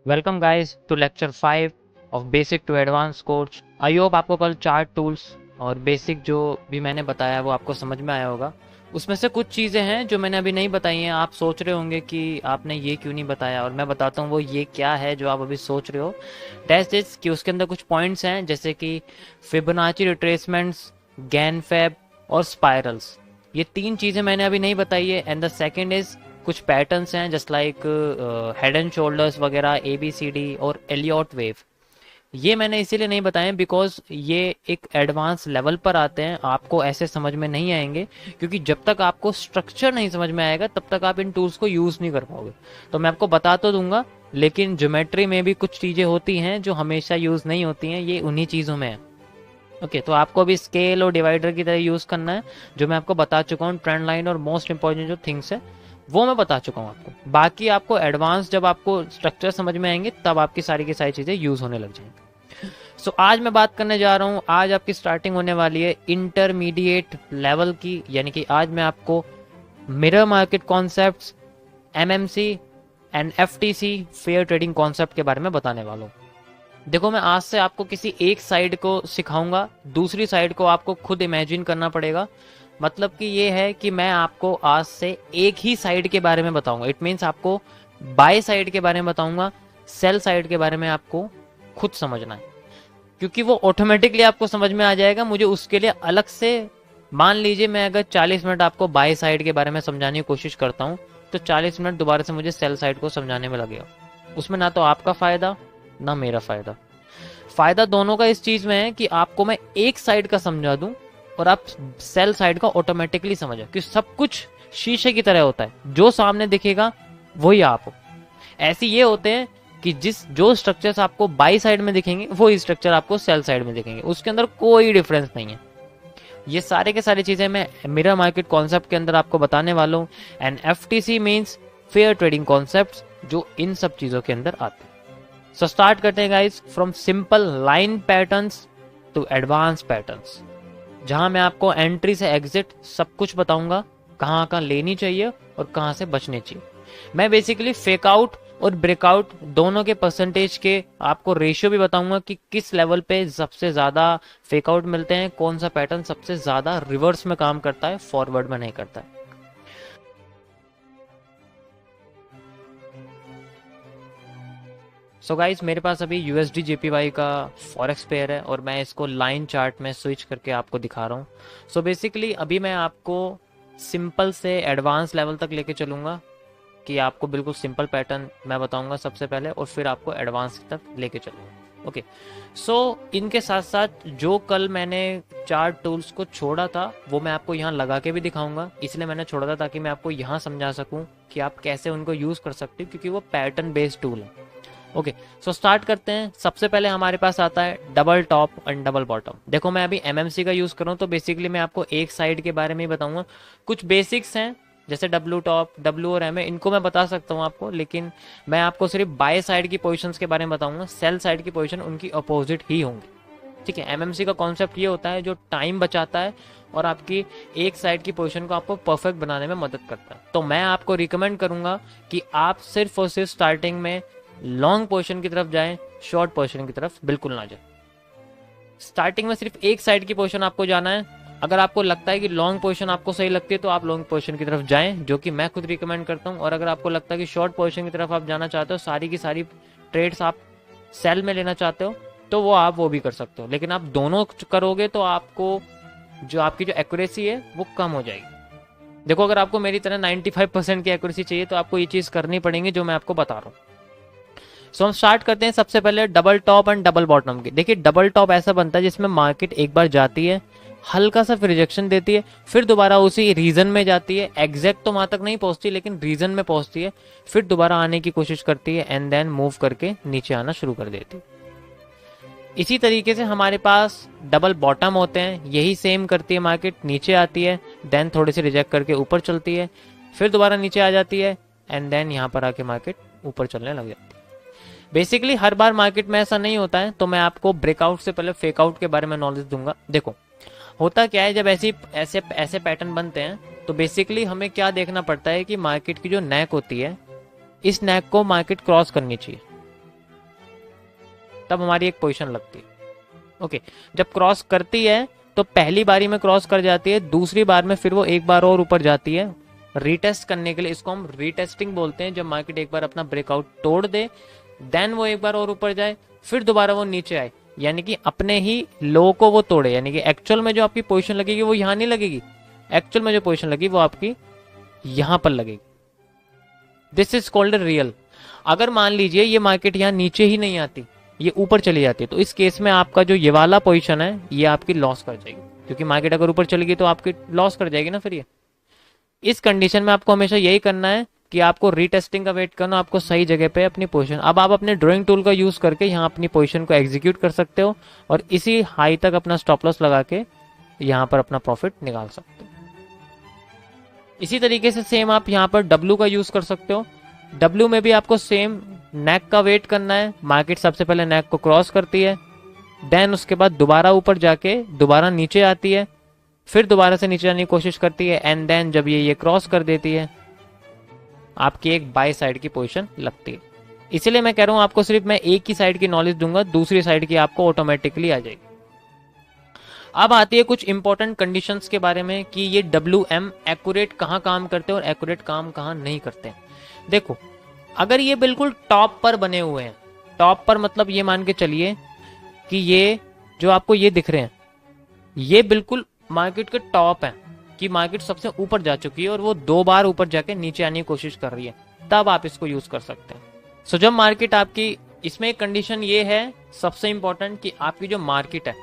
Welcome guys to lecture 5 of basic to advance course. I hope आपको कल chart tools और basic जो भी मैंने बताया वो आपको समझ में आया होगा। उसमें से कुछ चीज़ें हैं जो मैंने अभी नहीं बताई हैं। आप सोच रहे होंगे कि आपने ये क्यों नहीं बताया, और मैं बताता हूँ वो ये क्या है जो आप अभी सोच रहे हो। दैट्स इज कि उसके अंदर कुछ पॉइंट्स हैं जैसे कि फिबोनाची रिट्रेसमेंट्स, गैन फैब और स्पाइरल्स। ये तीन चीज़ें मैंने अभी नहीं बताई है। एंड द सेकेंड इज कुछ पैटर्न्स हैं just like head and shoulders वगैरह, ABCD और एलियट वेव। ये मैंने इसीलिए नहीं बताए बिकॉज ये एक एडवांस लेवल पर आते हैं, आपको ऐसे समझ में नहीं आएंगे, क्योंकि जब तक आपको स्ट्रक्चर नहीं समझ में आएगा तब तक आप इन टूल्स को यूज़ नहीं कर पाओगे। तो मैं आपको बता तो दूंगा, लेकिन ज्योमेट्री में भी कुछ चीज़ें होती हैं जो हमेशा यूज़ नहीं होती हैं, ये उन्हीं चीज़ों में है। ओके तो आपको अभी स्केल और डिवाइडर की तरह यूज़ करना है, जो मैं आपको बता चुका हूँ। ट्रेंड लाइन और मोस्ट इंपॉर्टेंट जो थिंग्स है वो मैं बता चुका हूँ आपको। बाकी आपको एडवांस जब आपको स्ट्रक्चर समझ में आएंगे तब आपकी सारी की सारी चीज़ें यूज़ होने लग जाएंगी। आज मैं बात करने जा रहा हूँ, आज आपकी स्टार्टिंग होने वाली है इंटरमीडिएट लेवल की, यानी कि आज मैं आपको mirror market concepts, MMC and FTC fair trading concept के बारे में बताने वाला हूँ। देखो मैं आज से आपको किसी एक साइड को सिखाऊंगा, दूसरी साइड को आपको खुद इमेजिन करना पड़ेगा। मतलब कि ये है कि मैं आपको आज से एक ही साइड के बारे में बताऊंगा। इट मीन्स आपको बाय साइड के बारे में बताऊंगा, सेल साइड के बारे में आपको खुद समझना है, क्योंकि वो ऑटोमेटिकली आपको समझ में आ जाएगा। मुझे उसके लिए अलग से, मान लीजिए मैं अगर 40 मिनट आपको बाय साइड के बारे में समझाने की कोशिश करता हूँ तो 40 मिनट दोबारा से मुझे सेल साइड को समझाने में लगेगा। उसमें ना तो आपका फायदा ना मेरा फायदा। फायदा दोनों का इस चीज में है कि आपको मैं एक साइड का समझा दूं और आप सेल साइड का ऑटोमेटिकली समझो, कि सब कुछ शीशे की तरह होता है, जो सामने दिखेगा वही आप हो। ऐसे ये होते हैं कि जो स्ट्रक्चर्स आपको बाई साइड में दिखेंगे वही स्ट्रक्चर आपको सेल साइड में दिखेंगे, उसके अंदर कोई डिफरेंस नहीं है। ये सारे के सारी चीजें मैं मिरर मार्केट कॉन्सेप्ट के अंदर आपको बताने वाला हूँ। And FTC means fair trading concept, जो इन सब चीजों के अंदर आते हैं। सो स्टार्ट करते हैं guys from simple line patterns to advance patterns, जहां मैं आपको एंट्री से एग्जिट सब कुछ बताऊंगा, कहां कहां लेनी चाहिए और कहां से बचनी चाहिए। मैं बेसिकली फेक आउट और ब्रेकआउट दोनों के परसेंटेज के आपको रेशियो भी बताऊंगा कि किस लेवल पे सबसे ज्यादा फेक आउट मिलते हैं, कौन सा पैटर्न सबसे ज्यादा रिवर्स में काम करता है, फॉरवर्ड में नहीं करता है। सो गाइस मेरे पास अभी USD JPY का फॉरेक्स पेयर है और मैं इसको लाइन चार्ट में स्विच करके आपको दिखा रहा हूँ। सो बेसिकली अभी मैं आपको सिंपल से एडवांस लेवल तक लेके चलूँगा, कि आपको बिल्कुल सिंपल पैटर्न मैं बताऊंगा सबसे पहले और फिर आपको एडवांस तक लेके चलूँगा। ओके सो इनके साथ साथ जो कल मैंने चार्ट टूल्स को छोड़ा था वो मैं आपको यहाँ लगा के भी दिखाऊंगा, इसलिए मैंने छोड़ा था ताकि मैं आपको यहाँ समझा सकूँ कि आप कैसे उनको यूज़ कर सकते हो, क्योंकि वो पैटर्न बेस्ड टूल है। ओके सो स्टार्ट करते हैं। सबसे पहले हमारे पास आता है double top and double bottom. देखो मैं अभी MMC का यूज कर रहा हूँ, तो बेसिकली मैं आपको एक साइड के बारे में ही बताऊंगा। कुछ बेसिक्स हैं जैसे W टॉप, W और MA, इनको मैं बता सकता हूँ आपको, लेकिन मैं आपको सिर्फ बाय साइड की पोजीशंस के बारे में बताऊंगा। सेल साइड की पोजीशन उनकी अपोजिट ही होंगी। ठीक है, MMC का कॉन्सेप्ट ये होता है जो टाइम बचाता है और आपकी एक साइड की पोजीशन को आपको परफेक्ट बनाने में मदद करता है। तो मैं आपको रिकमेंड करूंगा कि आप सिर्फ और सिर्फ स्टार्टिंग में लॉन्ग पोजीशन की तरफ जाएं, शॉर्ट पोजीशन की तरफ बिल्कुल ना जाएं। स्टार्टिंग में सिर्फ एक साइड की पोजीशन आपको जाना है। अगर आपको लगता है कि लॉन्ग पोजीशन आपको सही लगती है तो आप लॉन्ग पोजीशन की तरफ जाएं, जो कि मैं खुद रिकमेंड करता हूं। और अगर आपको लगता है कि शॉर्ट पोजीशन की तरफ आप जाना चाहते हो, सारी की सारी ट्रेड्स आप सेल में लेना चाहते हो, तो वो भी कर सकते हो। लेकिन आप दोनों करोगे तो आपको आपकी जो एक्यूरेसी है वो कम हो जाएगी। देखो अगर आपको मेरी तरह 95% की एक्यूरेसी चाहिए तो आपको ये चीज करनी पड़ेगी जो मैं आपको बता रहा हूँ। सो हम स्टार्ट करते हैं सबसे पहले double top and double bottom की। देखिए डबल टॉप ऐसा बनता है जिसमें मार्केट एक बार जाती है, हल्का सा फिर रिजेक्शन देती है, फिर दोबारा उसी रीजन में जाती है। एग्जैक्ट तो वहां तक नहीं पहुंचती लेकिन रीजन में पहुंचती है, फिर दोबारा आने की कोशिश करती है एंड देन मूव करके नीचे आना शुरू कर देती है। इसी तरीके से हमारे पास डबल बॉटम होते हैं, यही सेम करती है। मार्केट नीचे आती है, देन थोड़ी सी रिजेक्ट करके ऊपर चलती है, फिर दोबारा नीचे आ जाती है एंड देन यहाँ पर आके मार्केट ऊपर चलने लग जाती है। बेसिकली हर बार मार्केट में ऐसा नहीं होता है, तो मैं आपको ब्रेकआउट से पहले फेकआउट के बारे में नॉलेज दूंगा। देखो होता क्या है, जब ऐसे पैटर्न बनते हैं तो बेसिकली हमें क्या देखना पड़ता है कि मार्केट की जो नेक होती है, इस नेक को मार्केट क्रॉस करनी चाहिए। तब हमारी एक पोजीशन लगती है। ओके, जब क्रॉस करती है तो पहली बारी में क्रॉस कर जाती है, दूसरी बार में फिर वो एक बार और ऊपर जाती है रीटेस्ट करने के लिए। इसको हम रीटेस्टिंग बोलते हैं। जब मार्केट एक बार अपना ब्रेकआउट तोड़ दे, देन वो एक बार और ऊपर जाए, फिर दोबारा वो नीचे आए, यानी कि अपने ही लो को वो तोड़े। यानी कि एक्चुअल में जो आपकी पोजीशन लगेगी वो यहाँ नहीं लगेगी, एक्चुअल में जो पोजीशन लगी वो आपकी यहां पर लगेगी। This is called real. अगर मान लीजिए ये मार्केट यहाँ नीचे ही नहीं आती, ये ऊपर चली जाती है, तो इस केस में आपका जो ये वाला पोजीशन है ये आपकी लॉस कर जाएगी, क्योंकि मार्केट अगर ऊपर चलेगी तो आपकी लॉस कर जाएगी ना। फिर ये इस कंडीशन में आपको हमेशा यही करना है कि आपको रीटेस्टिंग का वेट करना, आपको सही जगह पे अपनी पोजीशन। अब आप अपने ड्राइंग टूल का यूज करके यहाँ अपनी पोजीशन को एग्जीक्यूट कर सकते हो और इसी हाई तक अपना स्टॉप लॉस लगा के यहाँ पर अपना प्रॉफिट निकाल सकते हो। इसी तरीके से सेम आप यहाँ पर डब्ल्यू का यूज कर सकते हो। डब्ल्यू में भी आपको सेम नेक का वेट करना है। मार्केट सबसे पहले नेक को क्रॉस करती है, देन उसके बाद दोबारा ऊपर जाके दोबारा नीचे आती है, फिर दोबारा से नीचे जाने की कोशिश करती है, एंड देन जब ये क्रॉस कर देती है आपकी एक बाय साइड की पोजीशन लगती है। इसीलिए मैं कह रहा हूं आपको सिर्फ मैं एक ही साइड की नॉलेज दूंगा, दूसरी साइड की आपको ऑटोमेटिकली आ जाएगी। अब आती है कुछ इंपॉर्टेंट कंडीशंस के बारे में कि ये WM एक्यूरेट कहाँ काम करते हैं और एक्यूरेट काम कहाँ नहीं करते हैं। देखो, अगर ये बिल्कुल टॉप पर बने हुए हैं, टॉप पर मतलब ये मान के चलिए कि ये जो आपको ये दिख रहे हैं ये बिल्कुल मार्केट के टॉप है, कि मार्केट सबसे ऊपर जा चुकी है और वो 2 बार ऊपर जाके नीचे आने की कोशिश कर रही है, तब आप इसको यूज कर सकते हैं। सो जब मार्केट आपकी, इसमें एक कंडीशन ये है सबसे इंपॉर्टेंट कि आपकी जो मार्केट है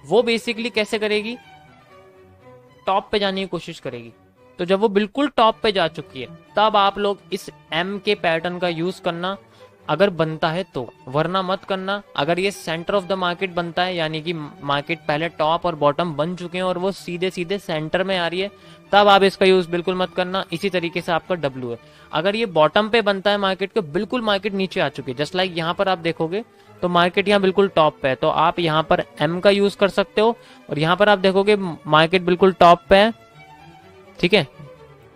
वो बेसिकली कैसे करेगी, टॉप पे जाने की कोशिश करेगी। तो जब वो बिल्कुल टॉप पे जा चुकी है तब आप लोग इस M के पैटर्न का यूज करना, अगर बनता है तो, वरना मत करना। अगर ये सेंटर ऑफ द मार्केट बनता है, यानी कि मार्केट पहले टॉप और बॉटम बन चुके हैं और वो सीधे सीधे सेंटर में आ रही है, तब आप इसका यूज बिल्कुल मत करना। इसी तरीके से आपका W है, अगर ये बॉटम पे बनता है मार्केट के, बिल्कुल मार्केट नीचे आ चुकी है, जस्ट लाइक यहाँ पर आप देखोगे तो मार्केट यहाँ बिल्कुल टॉप पे है, तो आप यहाँ पर M का यूज कर सकते हो। और यहाँ पर आप देखोगे मार्केट बिल्कुल टॉप पे है, ठीक है,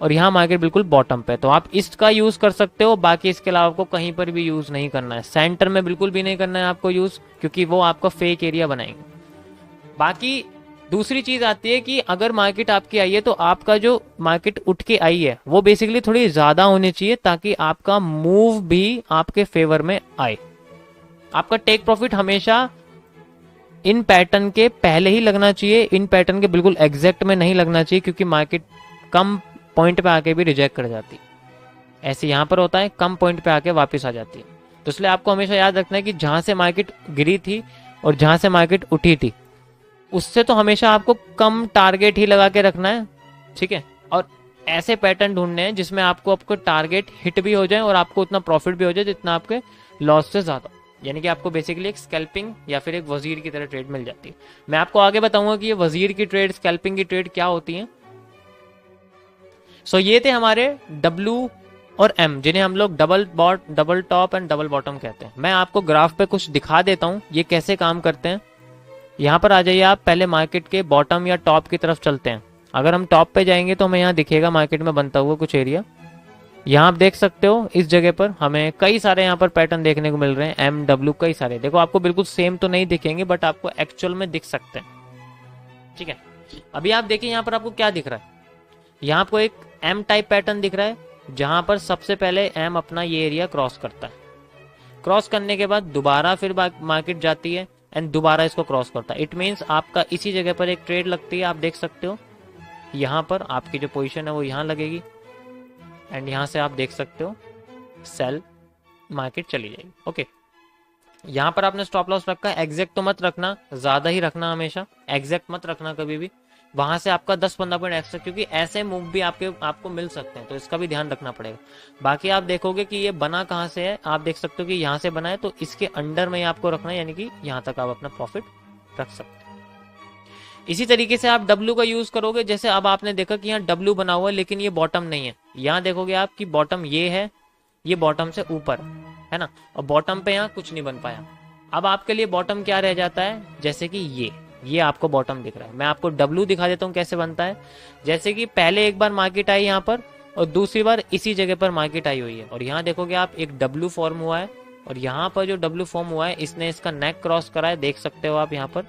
और यहाँ मार्केट बिल्कुल बॉटम पे, तो आप इसका यूज कर सकते हो। बाकी इसके अलावा आपको कहीं पर भी यूज नहीं करना है, सेंटर में बिल्कुल भी नहीं करना है आपको यूज, क्योंकि वो आपका फेक एरिया बनाएंगे। बाकी दूसरी चीज आती है कि अगर मार्केट आपकी आई है तो आपका जो मार्केट उठ के आई है वो बेसिकली थोड़ी ज्यादा होनी चाहिए, ताकि आपका मूव भी आपके फेवर में आए। आपका टेक प्रॉफिट हमेशा इन पैटर्न के पहले ही लगना चाहिए, इन पैटर्न के बिल्कुल एग्जैक्ट में नहीं लगना चाहिए, क्योंकि मार्केट कम पॉइंट पे आके भी रिजेक्ट कर जाती है। ऐसे यहाँ पर होता है, कम पॉइंट पे आके वापस आ जाती है। तो इसलिए आपको हमेशा याद रखना है कि जहां से मार्केट गिरी थी और जहां से मार्केट उठी थी, उससे तो हमेशा आपको कम टारगेट ही लगा के रखना है, ठीक है। और ऐसे पैटर्न ढूंढने हैं जिसमें आपको टारगेट हिट भी हो जाए और आपको उतना प्रॉफिट भी हो जाए जितना आपके लॉस से ज्यादा, यानी कि आपको बेसिकली एक स्कैल्पिंग या फिर एक वजीर की तरह ट्रेड मिल जाती है। मैं आपको आगे बताऊंगा कि ये वजीर की ट्रेड, स्कैल्पिंग की ट्रेड क्या होती है। सो ये थे हमारे W और M, जिन्हें हम लोग double top and double bottom कहते हैं। मैं आपको ग्राफ पे कुछ दिखा देता हूँ ये कैसे काम करते हैं। यहाँ पर आ जाइए आप, पहले मार्केट के बॉटम या टॉप की तरफ चलते हैं। अगर हम टॉप पे जाएंगे तो हमें यहाँ दिखेगा मार्केट में बनता हुआ कुछ एरिया। यहाँ आप देख सकते हो इस जगह पर हमें कई सारे यहाँ पर पैटर्न देखने को मिल रहे हैं, MW कई सारे। देखो आपको बिल्कुल सेम तो नहीं दिखेंगे, बट आपको एक्चुअल में दिख सकते हैं, ठीक है। अभी आप देखिए यहाँ पर आपको क्या दिख रहा है, यहाँ आपको एक M टाइप पैटर्न दिख रहा है, जहां पर सबसे पहले M अपना ये एरिया क्रॉस करता है। क्रॉस करने के बाद दोबारा फिर मार्केट जाती है एंड दोबारा इसको क्रॉस करता है। इट मीन्स आपका इसी जगह पर एक ट्रेड लगती है। आप देख सकते हो यहाँ पर आपकी जो पोजीशन है वो यहाँ लगेगी एंड यहाँ से आप देख सकते हो सेल, मार्केट चली जाएगी। ओके, यहाँ पर आपने स्टॉप लॉस रखा है, एग्जैक्ट तो मत रखना, ज्यादा ही रखना, हमेशा एग्जैक्ट मत रखना कभी भी। वहां से आपका 10-15 पॉइंट एक्स्ट्रा, क्योंकि ऐसे मूव भी आपको मिल सकते हैं, तो इसका भी ध्यान रखना पड़ेगा। बाकी आप देखोगे कि ये बना कहाँ से है, आप देख सकते हो कि यहाँ से बना है, तो इसके अंडर में ही आपको रखना है, यानी कि यहाँ तक आप अपना प्रॉफिट रख सकते हैं। इसी तरीके से आप W का यूज करोगे। जैसे अब आपने देखा कि यहाँ W बना हुआ है लेकिन ये बॉटम नहीं है, यहाँ देखोगे आप कि बॉटम ये है, ये बॉटम से ऊपर है ना, और बॉटम पे यहाँ कुछ नहीं बन पाया। अब आपके लिए बॉटम क्या रह जाता है, जैसे कि ये आपको बॉटम दिख रहा है। मैं आपको W दिखा देता हूँ कैसे बनता है। जैसे कि पहले एक बार मार्केट आई यहाँ पर और दूसरी बार इसी जगह पर मार्केट आई हुई है, और यहाँ देखोगे आप एक W फॉर्म हुआ है और यहाँ पर जो डब्ल्यू फॉर्म हुआ है, इसने इसका नेक क्रॉस करा है, देख सकते हो आप यहाँ पर।